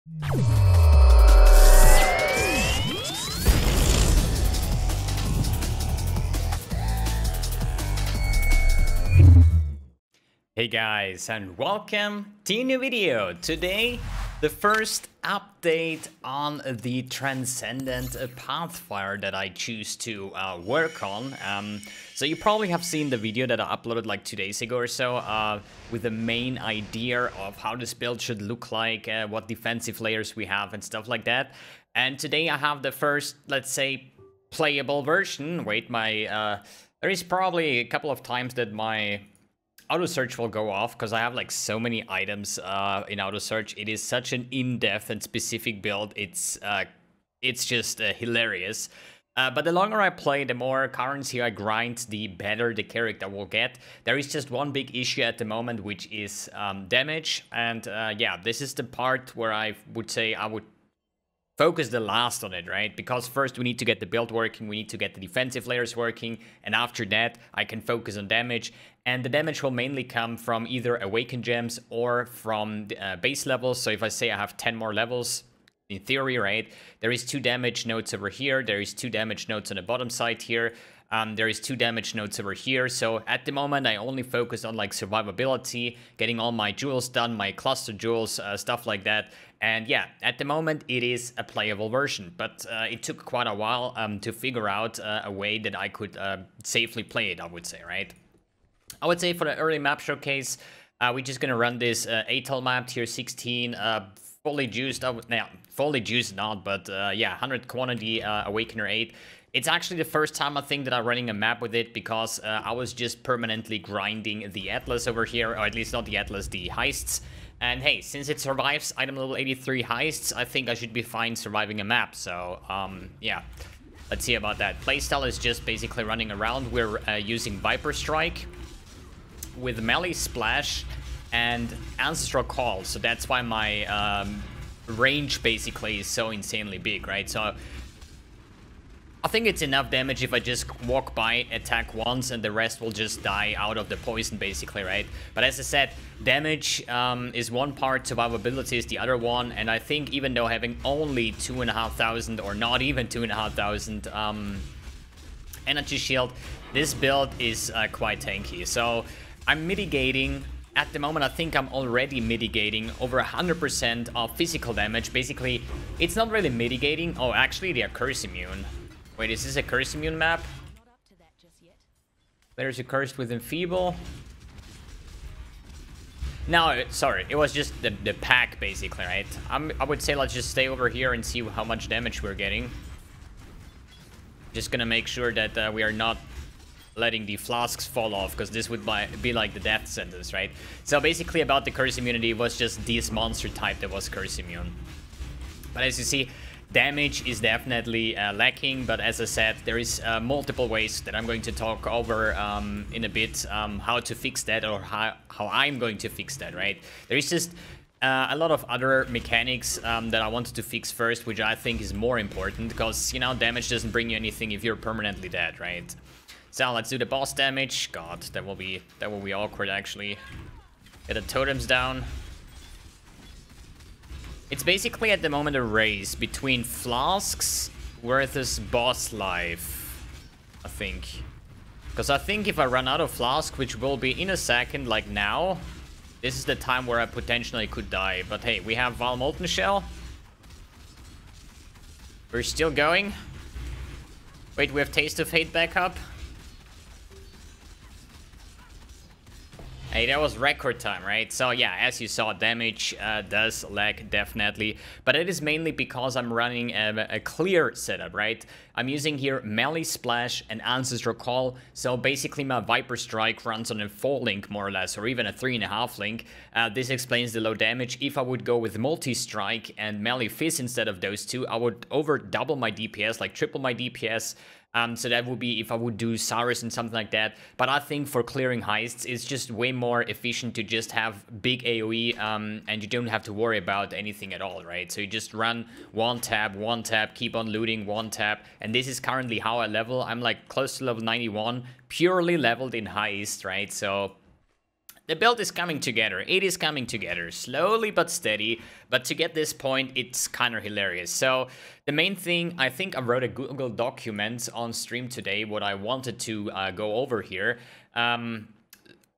Hey guys, and welcome to a new video. Today, the first update on the Transcendent Pathfire that I choose to work on. So you probably have seen the video that I uploaded like 2 days ago or so, with the main idea of how this build should look like, what defensive layers we have and stuff like that. And today I have the first, let's say, playable version. Wait, there is probably a couple of times that my auto search will go off because I have like so many items in auto search. It is such an in-depth and specific build. It's just hilarious. But the longer I play, the more currency I grind, the better the character will get. There is just one big issue at the moment, which is damage. And yeah, this is the part where I would say I would focus the last on it, right? Because first we need to get the build working, we need to get the defensive layers working, and after that I can focus on damage. And the damage will mainly come from either Awakened Gems or from base levels. So if I say I have 10 more levels, in theory, right, there is 2 damage nodes over here, there is 2 damage nodes on the bottom side here, there is 2 damage nodes over here. So at the moment I only focus on like survivability, getting all my jewels done, my cluster jewels, stuff like that. And yeah, at the moment it is a playable version, but it took quite a while to figure out a way that I could safely play it, I would say, right? I would say for the early map showcase, we're just gonna run this ATOL map tier 16, fully juiced. Yeah, fully juiced not, but yeah, 100 quantity Awakener 8. It's actually the first time I think that I'm running a map with it because I was just permanently grinding the Atlas over here, or at least not the Atlas, the heists. And hey, since it survives item level 83 heists, I think I should be fine surviving a map. So yeah, let's see about that. Playstyle is just basically running around. We're using Viper Strike with Melee Splash and Ancestral Call. So that's why my range basically is so insanely big, right? So I think it's enough damage if I just walk by, attack once, and the rest will just die out of the poison, basically, right? But as I said, damage is one part, survivability is the other one, and I think even though having only 2,500, or not even 2,500 energy shield, this build is quite tanky. So I'm mitigating. At the moment, I think I'm already mitigating over 100% of physical damage. Basically, it's not really mitigating. Oh, actually, they are curse immune. Wait, is this a curse immune map? There's a curse with enfeeble. No, sorry, it was just the pack, basically, right? I would say let's just stay over here and see how much damage we're getting. Just gonna make sure that we are not letting the flasks fall off, because this would be like the death sentence, right? So basically about the curse immunity, it was just this monster type that was curse immune. But as you see, damage is definitely lacking, but as I said, there is multiple ways that I'm going to talk over in a bit, how to fix that, or how I'm going to fix that, right? There is just a lot of other mechanics that I wanted to fix first, which I think is more important, because, you know, damage doesn't bring you anything if you're permanently dead, right? So let's do the boss damage. God, that will be awkward, actually. Get the totems down. It's basically at the moment a race between flasks versus boss life, I think. Because I think if I run out of flask, which will be in a second, like now, this is the time where I potentially could die. But hey, we have Val Molten Shell. We're still going. Wait, we have Taste of Hate back up. Hey, that was record time, right? So yeah, as you saw, damage does lag, definitely. But it is mainly because I'm running a clear setup, right? I'm using here Melee Splash and Ancestral Call. So basically my Viper Strike runs on a 4 link, more or less, or even a 3.5 link. This explains the low damage. If I would go with Multi-Strike and Melee Fizz instead of those two, I would over double my DPS, like triple my DPS. So that would be if I would do Cyrus and something like that. But I think for clearing heists, it's just way more efficient to just have big AoE, and you don't have to worry about anything at all, right? So you just run one tab, keep on looting, one tab. And this is currently how I level. I'm like close to level 91, purely leveled in heist, right? So the build is coming together. It is coming together, slowly but steady. But to get this point, it's kind of hilarious. So the main thing, I think I wrote a Google document on stream today, what I wanted to go over here.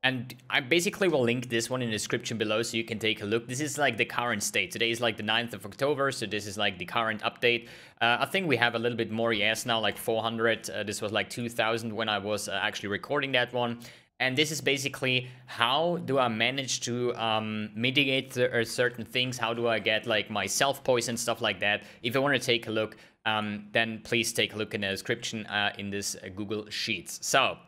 And I basically will link this one in the description below so you can take a look. This is like the current state. Today is like the 9th of October, so this is like the current update. I think we have a little bit more, yes, now like 400. This was like 2,000 when I was actually recording that one. And this is basically how do I manage to mitigate certain things? How do I get like my self-poison, stuff like that? If you want to take a look, then please take a look in the description in this Google Sheets. So,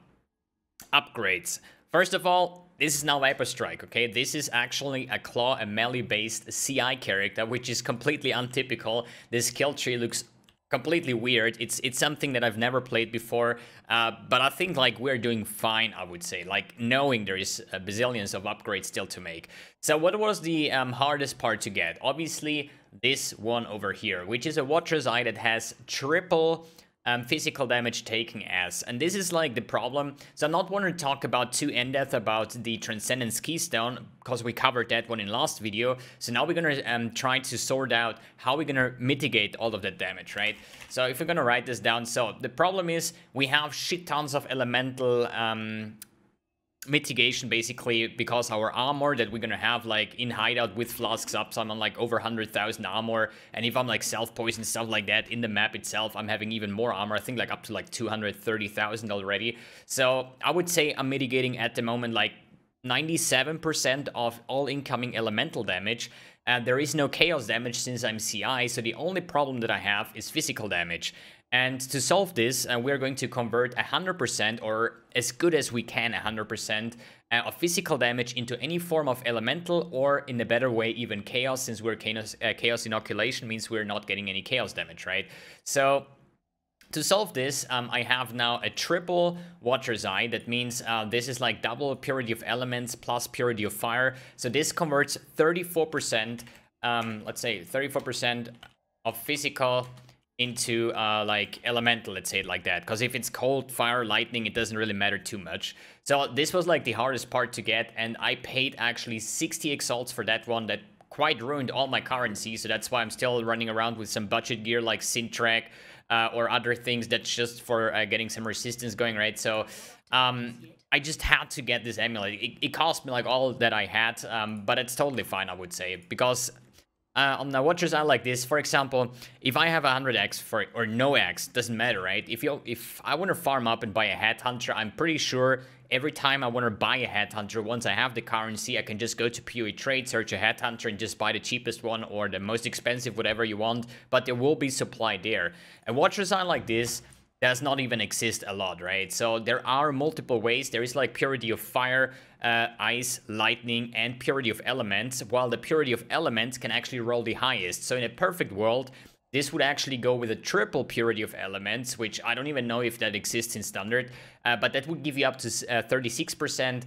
upgrades. First of all, this is now Viper Strike, okay? This is actually a claw and melee-based CI character, which is completely untypical. This skill tree looks completely weird. It's something that I've never played before, but I think like we're doing fine, I would say, like knowing there is a bazillions of upgrades still to make. So what was the hardest part to get? Obviously, this one over here, which is a Watcher's Eye that has triple physical damage taking as, and this is like the problem. So I'm not want to talk about too in depth about the Transcendence Keystone because we covered that one in last video. So now we're gonna try to sort out how we're gonna mitigate all of that damage, right? So if we're gonna write this down, so the problem is we have shit tons of elemental mitigation basically because our armor that we're gonna have like in hideout with flasks up, so I'm on like over 100,000 armor, and if I'm like self-poison stuff like that in the map itself, I'm having even more armor. I think like up to like 230,000 already. So I would say I'm mitigating at the moment like 97% of all incoming elemental damage. There is no chaos damage since I'm CI, so the only problem that I have is physical damage. And to solve this, we're going to convert 100%, or as good as we can 100%, of physical damage into any form of elemental, or in a better way, even chaos, since we're chaos inoculation means we're not getting any chaos damage, right? So to solve this, I have now a triple Watcher's Eye. That means this is like double purity of elements plus purity of fire. So this converts 34%, let's say 34% of physical into like elemental, let's say it like that, because if it's cold, fire, lightning, it doesn't really matter too much. So this was like the hardest part to get, and I paid actually 60 exalts for that one. That quite ruined all my currency, so that's why I'm still running around with some budget gear like Syntrack or other things that's just for getting some resistance going, right? So I just had to get this amulet. It cost me like all that I had, but it's totally fine, I would say, because on the Watcher's Eye like this, for example, if I have 100x for or no x, doesn't matter, right? If I want to farm up and buy a Headhunter, I'm pretty sure every time I want to buy a Headhunter, once I have the currency, I can just go to PoE Trade, search a Headhunter, and just buy the cheapest one or the most expensive, whatever you want. But there will be supply there. A Watcher's Eye like this does not even exist a lot, right? So there are multiple ways. There is like purity of fire, ice, lightning, and purity of elements, while the purity of elements can actually roll the highest. So in a perfect world, this would actually go with a triple purity of elements, which I don't even know if that exists in standard, but that would give you up to 36%.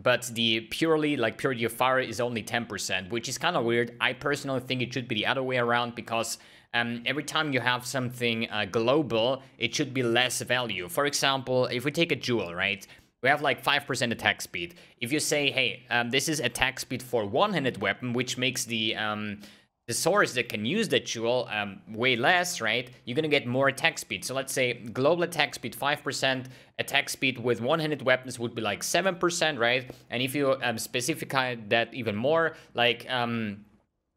But the purely like purity of fire is only 10%, which is kind of weird. I personally think it should be the other way around, because every time you have something global, it should be less value. For example, if we take a jewel, right? We have like 5% attack speed. If you say, hey, this is attack speed for one-handed weapon, which makes the swords that can use that jewel way less, right? You're gonna get more attack speed. So let's say global attack speed 5%, attack speed with one-handed weapons would be like 7%, right? And if you specify that even more, like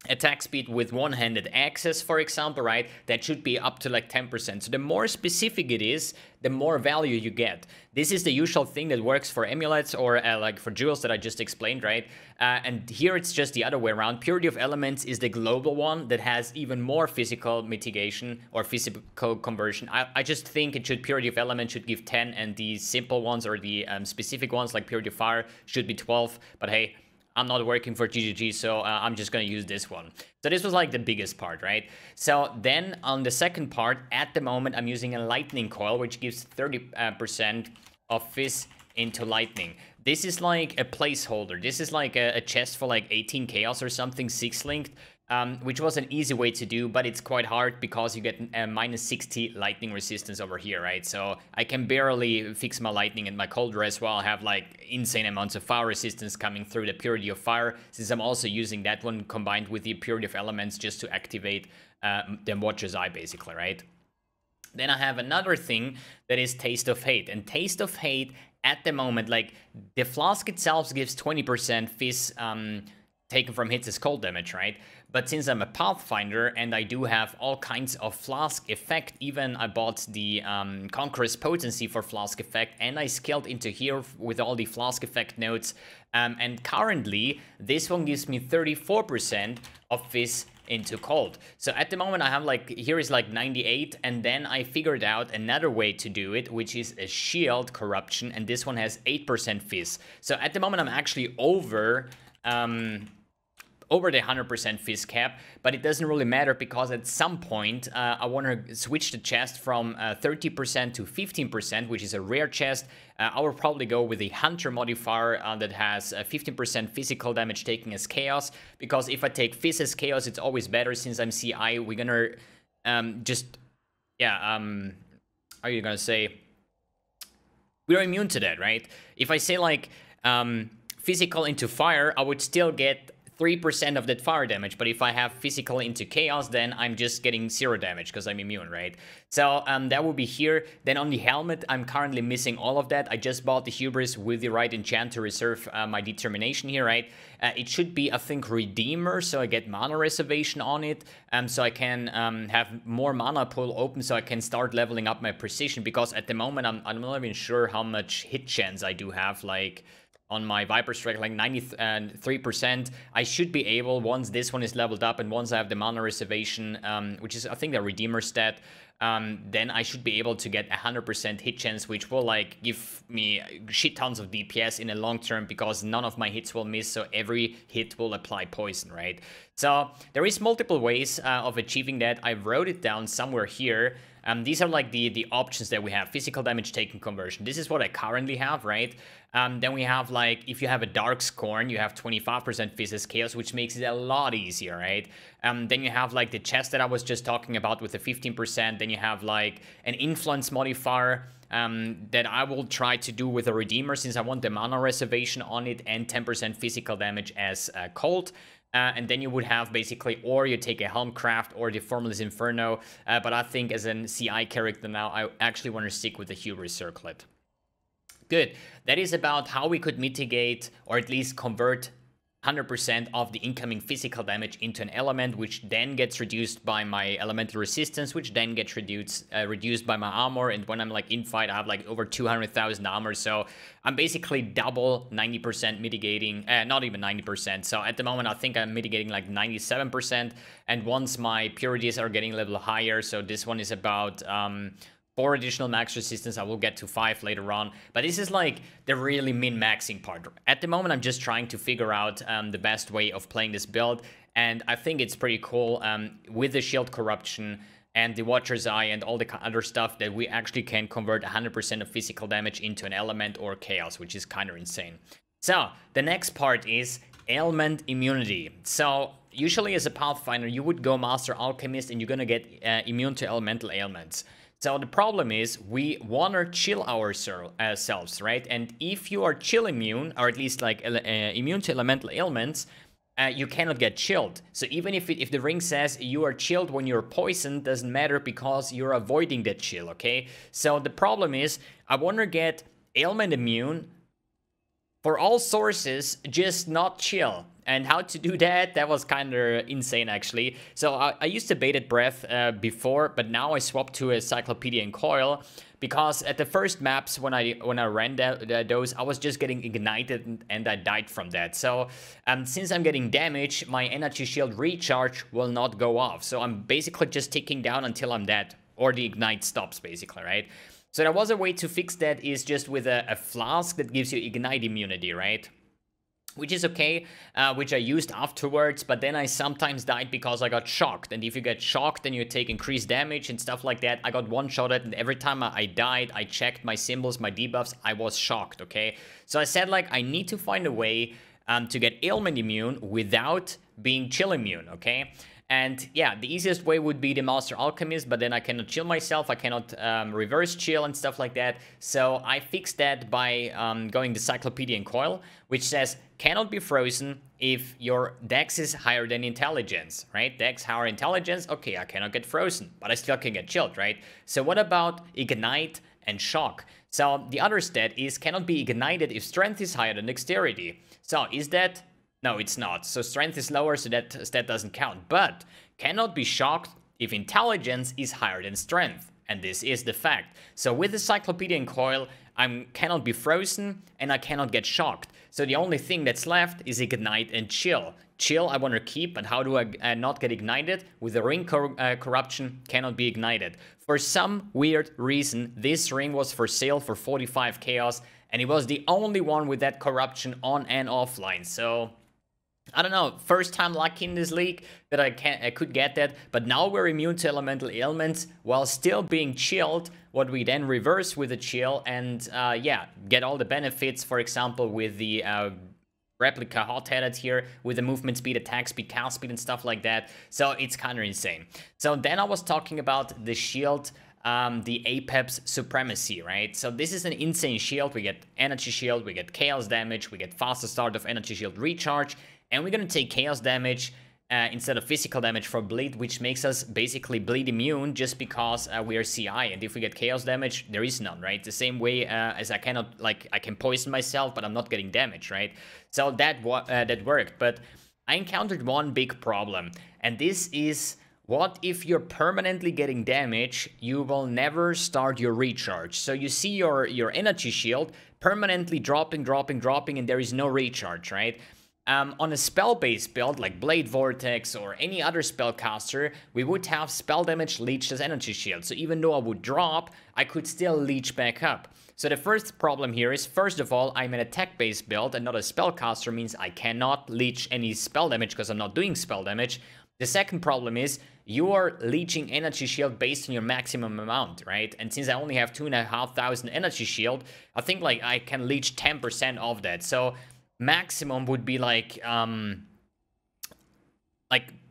attack speed with one-handed axes, for example, right? That should be up to like 10%. So the more specific it is, the more value you get. This is the usual thing that works for amulets or like for jewels that I just explained, right? And here it's just the other way around. Purity of elements is the global one that has even more physical mitigation or physical conversion. I just think it should, purity of elements should give 10, and the simple ones or the specific ones like purity of fire should be 12. But hey, I'm not working for GGG, so I'm just gonna use this one. So this was like the biggest part, right? So then on the second part, at the moment, I'm using a lightning coil, which gives 30% of fizz into lightning. This is like a placeholder. This is like a chest for like 18 chaos or something, 6 linked. which was an easy way to do, but it's quite hard because you get a minus 60 lightning resistance over here, right? So I can barely fix my lightning and my cold res while I have like insane amounts of fire resistance coming through the purity of fire, since I'm also using that one combined with the purity of elements just to activate the Watcher's Eye, basically, right? Then I have another thing that is Taste of Hate, and Taste of Hate at the moment, like the flask itself gives 20% fizz taken from hits as cold damage, right? But since I'm a Pathfinder and I do have all kinds of Flask effect, even I bought the Conqueror's Potency for Flask effect, and I scaled into here with all the Flask effect nodes, and currently this one gives me 34% of fizz into cold. So at the moment I have like, here is like 98, and then I figured out another way to do it, which is a shield corruption, and this one has 8% fizz. So at the moment I'm actually over the 100% fizz cap, but it doesn't really matter because at some point I want to switch the chest from 30% to 15%, which is a rare chest. I will probably go with the Hunter modifier that has 15% physical damage taken as Chaos, because if I take Fizz as Chaos, it's always better. Since I'm CI, we're gonna how are you gonna say? We're immune to that, right? If I say like physical into fire, I would still get 3% of that fire damage, but if I have physical into chaos, then I'm just getting 0 damage because I'm immune, right? So that will be here. Then on the helmet, I'm currently missing all of that. I just bought the Hubris with the right enchant to reserve my determination here, right? It should be, I think, Redeemer, so I get mana reservation on it, so I can have more mana pool open, so I can start leveling up my precision, because at the moment I'm not even sure how much hit chance I do have, like on my Viper Strike, like 93%. I should be able, once this one is leveled up and once I have the mana reservation, which is I think the Redeemer stat, then I should be able to get 100% hit chance, which will like give me shit tons of DPS in the long term, because none of my hits will miss, so every hit will apply poison, right? So there is multiple ways of achieving that. I wrote it down somewhere here. These are like the options that we have. Physical damage taken conversion. This is what I currently have, right? Then we have like, if you have a Dark Scorn, you have 25% Fizz as Chaos, which makes it a lot easier, right? Then you have like the chest that I was just talking about with the 15%. Then you have like an Influence modifier that I will try to do with a Redeemer, since I want the mana reservation on it, and 10% physical damage as Cold. And then you would have basically, or you take a Helmcraft or the Formless Inferno, but I think as an CI character now, I actually want to stick with the Hubris Circlet. Good. That is about how we could mitigate, or at least convert 100% of the incoming physical damage into an element, which then gets reduced by my elemental resistance, which then gets reduced by my armor. And when I'm like in fight, I have like over 200,000 armor, so I'm basically double 90% mitigating, not even 90%. So at the moment, I think I'm mitigating like 97%. And once my purities are getting a little higher, so this one is about 4 additional max resistance. I will get to 5 later on, but this is like the really min-maxing part. At the moment, I'm just trying to figure out the best way of playing this build, and I think it's pretty cool with the shield corruption and the Watcher's Eye and all the other stuff, that we actually can convert 100% of physical damage into an element or chaos, which is kind of insane. So the next part is ailment immunity. So usually as a Pathfinder, you would go Master Alchemist and you're gonna get immune to elemental ailments. So the problem is we want to chill ourselves, right? And if you are chill immune, or at least like immune to elemental ailments, you cannot get chilled. So even if the ring says you are chilled when you're poisoned, doesn't matter, because you're avoiding that chill, okay? So the problem is I want to get ailment immune for all sources, just not chill. And how to do that, that was kind of insane, actually. So I used to Bated Breath before, but now I swapped to a Cyclopedia and Coil, because at the first maps when I ran those, I was just getting ignited and I died from that. So since I'm getting damage, my energy shield recharge will not go off. So I'm basically just ticking down until I'm dead, or the ignite stops, basically, right? So there was a way to fix that, is just with a flask that gives you ignite immunity, right? Which is okay, which I used afterwards, but then I sometimes died because I got shocked. And if you get shocked, then you take increased damage and stuff like that. I got one-shotted, and every time I died, I checked my symbols, my debuffs, I was shocked, okay? So I said, like, I need to find a way to get ailment immune without being chill immune, okay? And yeah, the easiest way would be the Master Alchemist, but then I cannot chill myself, I cannot reverse chill and stuff like that. So I fixed that by going the Cyclopedian Coil, which says cannot be frozen if your Dex is higher than Intelligence, right? Dex higher Intelligence, okay, I cannot get frozen, but I still can get chilled, right? So what about Ignite and Shock? So the other stat is cannot be ignited if Strength is higher than Dexterity. So is that... No, it's not. So Strength is lower, so that stat doesn't count. But cannot be shocked if Intelligence is higher than Strength. And this is the fact. So with the Cyclopedian Coil, I cannot be frozen and I cannot get shocked. So the only thing that's left is Ignite and Chill. Chill I want to keep, but how do I not get ignited? With the Ring Corruption, cannot be ignited. For some weird reason, this ring was for sale for 45 Chaos, and it was the only one with that corruption on and offline. So... I don't know, first time lucky in this league that I could get that, but now we're immune to elemental ailments while still being chilled, what we then reverse with a chill and yeah, get all the benefits, for example, with the replica hot-headed here, with the movement speed, attack speed, cast speed and stuff like that, so it's kind of insane. So then I was talking about the shield, the Apex Supremacy, right? So this is an insane shield. We get energy shield, we get chaos damage, we get faster start of energy shield recharge, and we're gonna take chaos damage instead of physical damage for bleed, which makes us basically bleed immune just because we are CI. And if we get chaos damage, there is none, right? The same way as I cannot, like, I can poison myself, but I'm not getting damage, right? So that worked. But I encountered one big problem, and this is, what if you're permanently getting damage, you will never start your recharge. So you see your energy shield permanently dropping, and there is no recharge, right? On a spell-based build like Blade Vortex or any other spellcaster, we would have spell damage leached as energy shield. So even though I would drop, I could still leech back up. So the first problem here is, first of all, I'm an attack-based build and not a spellcaster, means I cannot leech any spell damage because I'm not doing spell damage. The second problem is, you are leeching energy shield based on your maximum amount, right? And since I only have 2,500 energy shield, I think like I can leech 10% of that. So maximum would be like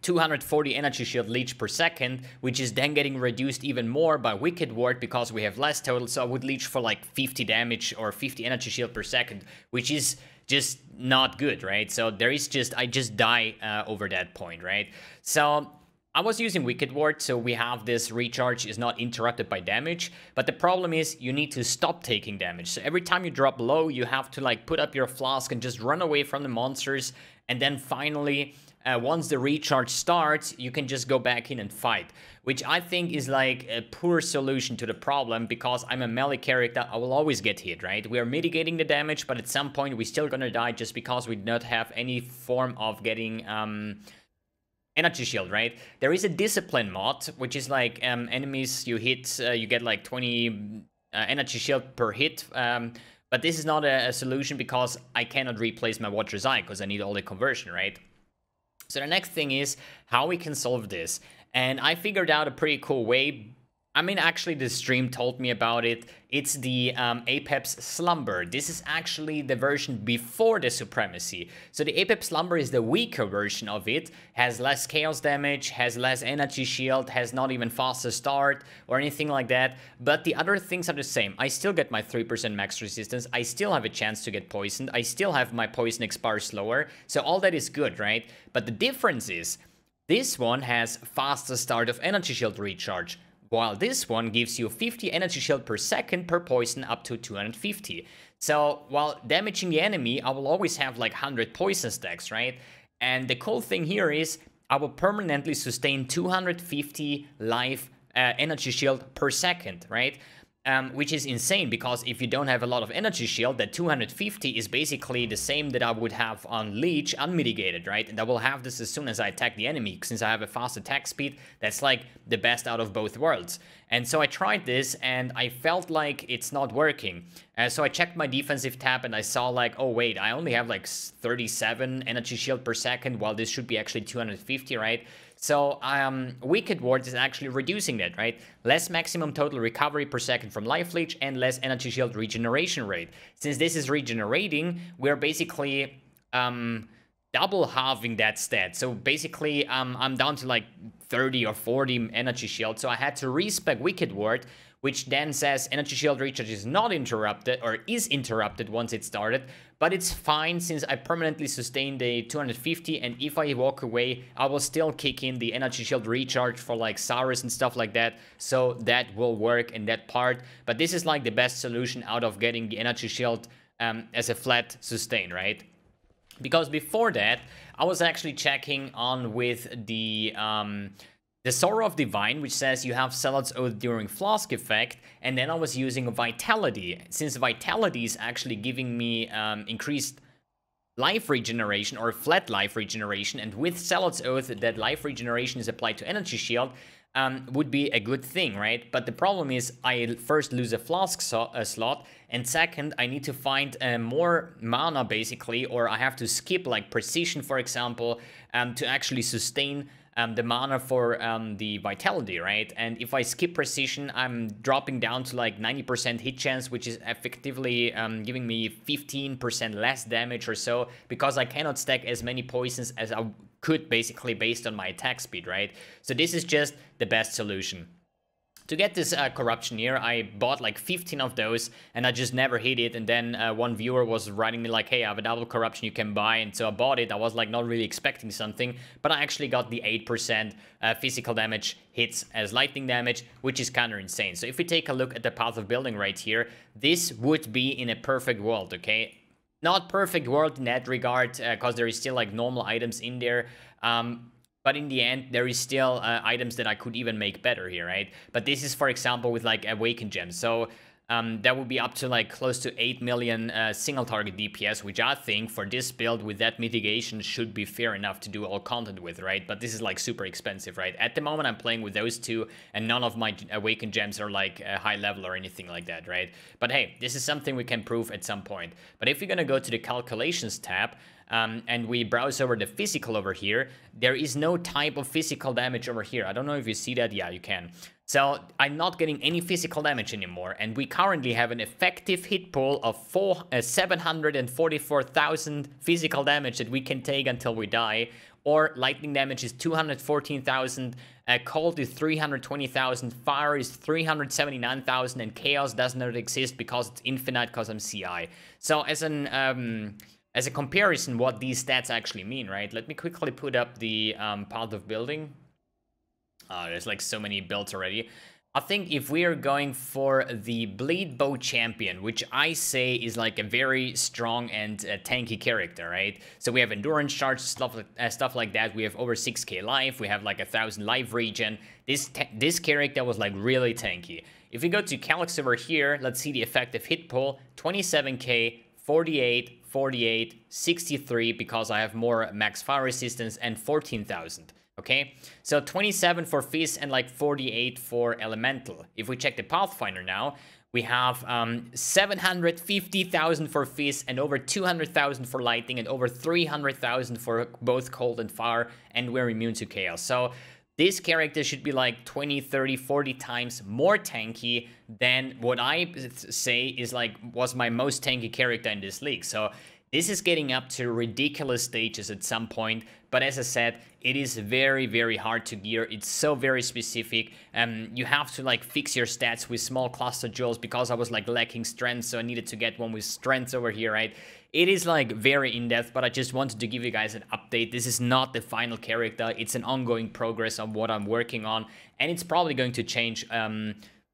240 energy shield leech per second, which is then getting reduced even more by Wicked Ward because we have less total. So I would leech for like 50 damage or 50 energy shield per second, which is just not good, right? So there is just, I just die over that point, right? So I was using Wicked Ward, so we have this recharge is not interrupted by damage, but the problem is you need to stop taking damage. So every time you drop low, you have to like put up your flask and just run away from the monsters, and then finally, once the recharge starts, you can just go back in and fight, which I think is like a poor solution to the problem, because I'm a melee character, I will always get hit, right? We are mitigating the damage, but at some point we're still gonna die just because we do not have any form of getting energy shield, right? There is a discipline mod, which is like enemies you hit, you get like 20 energy shield per hit, but this is not a solution because I cannot replace my Watcher's Eye because I need all the conversion, right? So the next thing is how we can solve this, and I figured out a pretty cool way. I mean, actually, the stream told me about it. It's the Apex Slumber. This is actually the version before the Supremacy. So the Apex Slumber is the weaker version of it. Has less chaos damage, has less energy shield, has not even faster start or anything like that. But the other things are the same. I still get my 3% max resistance. I still have a chance to get poisoned. I still have my poison expire slower. So all that is good, right? But the difference is, this one has faster start of energy shield recharge, while this one gives you 50 energy shield per second per poison up to 250. So while damaging the enemy, I will always have like 100 poison stacks, right? And the cool thing here is I will permanently sustain 250 life energy shield per second, right? Which is insane, because if you don't have a lot of energy shield, that 250 is basically the same that I would have on Leech unmitigated, right? And I will have this as soon as I attack the enemy, since I have a fast attack speed. That's like the best out of both worlds. And so I tried this and I felt like it's not working. So I checked my defensive tab and I saw like, oh wait, I only have like 37 energy shield per second, while this should be actually 250, right? So Wicked Ward is actually reducing that, right? Less maximum total recovery per second from life leech and less energy shield regeneration rate. Since this is regenerating, we're basically double halving that stat. So basically, I'm down to like 30 or 40 energy shield. So I had to respec Wicked Ward, which then says energy shield recharge is not interrupted, or is interrupted once it started, but it's fine since I permanently sustained the 250, and if I walk away, I will still kick in the energy shield recharge for like Saurus and stuff like that, so that will work in that part. But this is like the best solution out of getting the energy shield as a flat sustain, right? Because before that, I was actually checking on with the Sorrow of Divine, which says you have Zealot's Oath during Flask effect, and then I was using Vitality, since Vitality is actually giving me increased life regeneration, or flat life regeneration, and with Zealot's Oath, that life regeneration is applied to Energy Shield, would be a good thing, right? But the problem is I first lose a Flask slot, and second, I need to find more mana, basically, or I have to skip, like, Precision, for example, to actually sustain the mana for the Vitality, right? And if I skip Precision, I'm dropping down to like 90% hit chance, which is effectively giving me 15% less damage or so, because I cannot stack as many poisons as I could, basically, based on my attack speed, right? So this is just the best solution. To get this corruption here, I bought like 15 of those, and I just never hit it. And then one viewer was writing me like, hey, I have a double corruption you can buy, and so I bought it. I was like not really expecting something, but I actually got the 8% physical damage hits as lightning damage, which is kind of insane. So if we take a look at the path of building right here, this would be in a perfect world, okay? Not perfect world in that regard, because there is still like normal items in there. But in the end, there is still items that I could even make better here, right? But this is, for example, with like Awakened Gems. So that would be up to like close to 8 million single target DPS, which I think for this build with that mitigation should be fair enough to do all content with, right? But this is like super expensive, right? At the moment, I'm playing with those two, and none of my Awakened Gems are like high level or anything like that, right? But hey, this is something we can prove at some point. But if you're gonna go to the Calculations tab, and we browse over the physical over here, there is no type of physical damage over here. I don't know if you see that. Yeah, you can. So I'm not getting any physical damage anymore, and we currently have an effective hit pool of 744,000 physical damage that we can take until we die, or lightning damage is 214,000, cold is 320,000, fire is 379,000, and chaos does not exist because it's infinite because I'm CI. So as a comparison, what these stats actually mean, right? Let me quickly put up the path of building. There's like so many builds already. I think if we are going for the Bleed Bow Champion, which I say is like a very strong and tanky character, right? So we have endurance charge, stuff like that. We have over 6k life. We have like 1,000 life regen. This character was like really tanky. If we go to Calyx over here, let's see the effective hit pool: 27k, 48, 48, 63 because I have more max fire resistance, and 14,000. Okay, so 27 for Fizz and like 48 for Elemental. If we check the Pathfinder now, we have 750,000 for Fizz and over 200,000 for Lightning and over 300,000 for both Cold and Fire, and we're immune to Chaos. So this character should be like 20, 30, 40 times more tanky than what I say is like was my most tanky character in this league. So this is getting up to ridiculous stages at some point, but as I said, it is very, very hard to gear. It's so very specific. You have to like fix your stats with small cluster jewels because I was like lacking strength, so I needed to get one with strength over here, right? It is like very in-depth, but I just wanted to give you guys an update. This is not the final character. It's an ongoing progress on what I'm working on, and it's probably going to change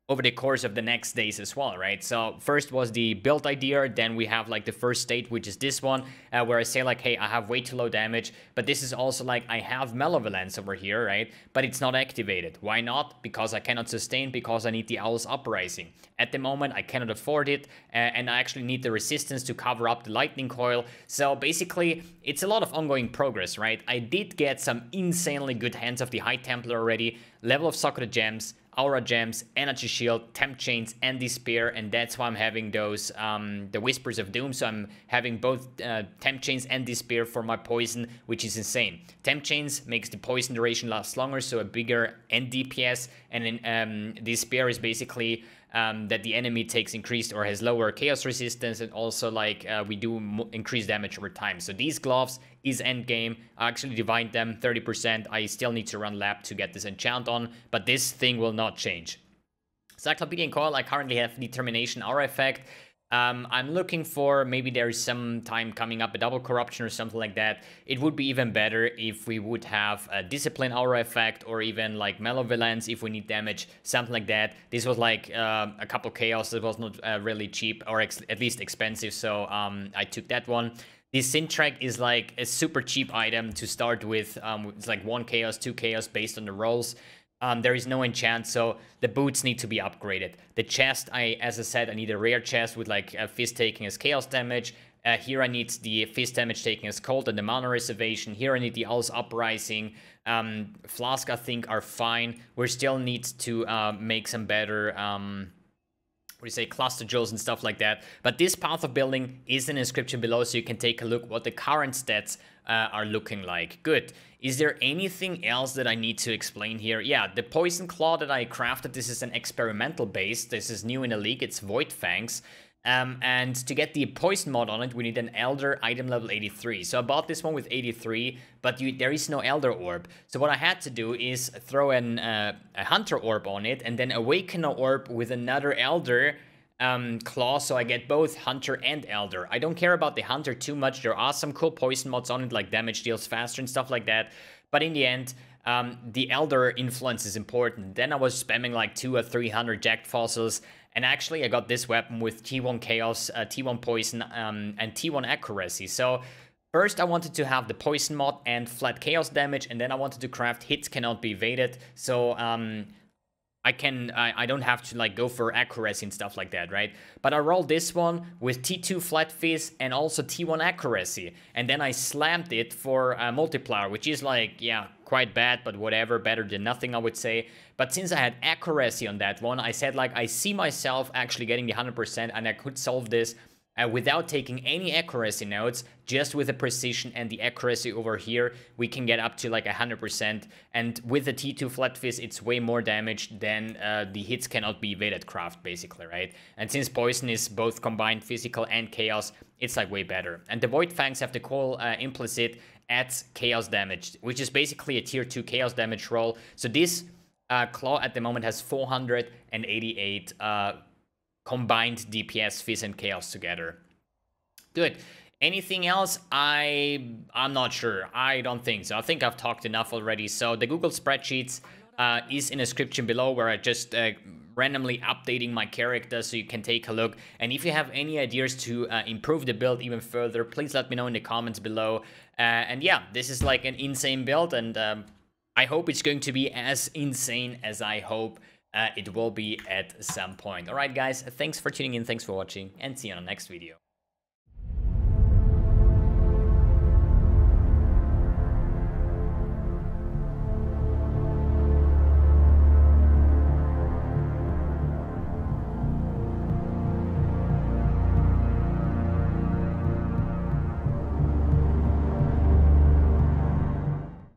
over the course of the next days as well, right? So first was the build idea, then we have like the first state, which is this one, where I say like, hey, I have way too low damage, but this is also like, I have Malevolence over here, right? But it's not activated. Why not? Because I cannot sustain, because I need the Owl's Uprising. At the moment, I cannot afford it, and I actually need the resistance to cover up the Lightning Coil. So basically, it's a lot of ongoing progress, right? I did get some insanely good hands of the High Templar already, level of Socketed Gems, Aura Gems, Energy Shield, Temp Chains, and Despair, and that's why I'm having those, the Whispers of Doom, so I'm having both Temp Chains and Despair for my poison, which is insane. Temp Chains makes the poison duration last longer, so a bigger end DPS, and then Despair is basically that the enemy takes increased or has lower chaos resistance, and also like we do increase damage over time. So these gloves is endgame. I actually divide them 30%. I still need to run lab to get this enchant on, but this thing will not change. Cyclopedian Coil, I currently have Determination Aura effect. I'm looking for, maybe there is some time coming up, a double corruption or something like that. It would be even better if we would have a Discipline Aura effect, or even like Malevolence if we need damage, something like that. This was like a couple chaos that was not really cheap, or at least expensive, so I took that one. This Syntrack is like a super cheap item to start with. It's like 1 chaos, 2 chaos based on the rolls. There is no enchant, so the boots need to be upgraded. The chest, as I said, I need a rare chest with like a fist taking as chaos damage. Here I need the fist damage taking as cold and the mana reservation. Here I need the Owl's Uprising. Flask, I think, are fine. We still need to make some better cluster jewels and stuff like that. But this path of building is in the description below, so you can take a look what the current stats are looking like. Good. Is there anything else that I need to explain here? Yeah, the Poison Claw that I crafted, this is an experimental base. This is new in the league. It's Void Fangs. And to get the poison mod on it, we need an Elder item level 83. So I bought this one with 83, but there is no Elder Orb. So what I had to do is throw a Hunter Orb on it, and then awaken an Orb with another Elder Claw, so I get both Hunter and Elder. I don't care about the Hunter too much. There are some cool poison mods on it, like damage deals faster and stuff like that. But in the end, the Elder influence is important. Then I was spamming like 200 or 300 Jagged Fossils. And actually, I got this weapon with T1 Chaos, T1 Poison, and T1 Accuracy. So first, I wanted to have the Poison mod and flat Chaos damage, and then I wanted to craft Hits Cannot Be Evaded. So I don't have to like go for accuracy and stuff like that, right? But I rolled this one with T2 Flat Fizz and also T1 Accuracy. And then I slammed it for Multiplier, which is like, yeah, quite bad, but whatever, better than nothing, I would say. But since I had accuracy on that one, I said like, I see myself actually getting the 100%, and I could solve this without taking any accuracy notes, just with the precision and the accuracy over here, we can get up to like 100%. And with the T2 Flat Fizz, it's way more damage than the Hits Cannot Be Evaded craft, basically, right? And since Poison is both combined physical and chaos, it's like way better. And the Void Fangs have the cool implicit adds chaos damage, which is basically a tier 2 chaos damage roll. So this claw at the moment has 488 combined DPS, Fizz, and Chaos together. Good. Anything else? I'm not sure. I don't think so. I think I've talked enough already. So the Google Spreadsheets is in the description below, where I just randomly updating my character, so you can take a look. And if you have any ideas to improve the build even further, please let me know in the comments below. And yeah, this is like an insane build, and I hope it's going to be as insane as I hope it will be at some point. Alright guys, thanks for tuning in, thanks for watching, and see you on the next video.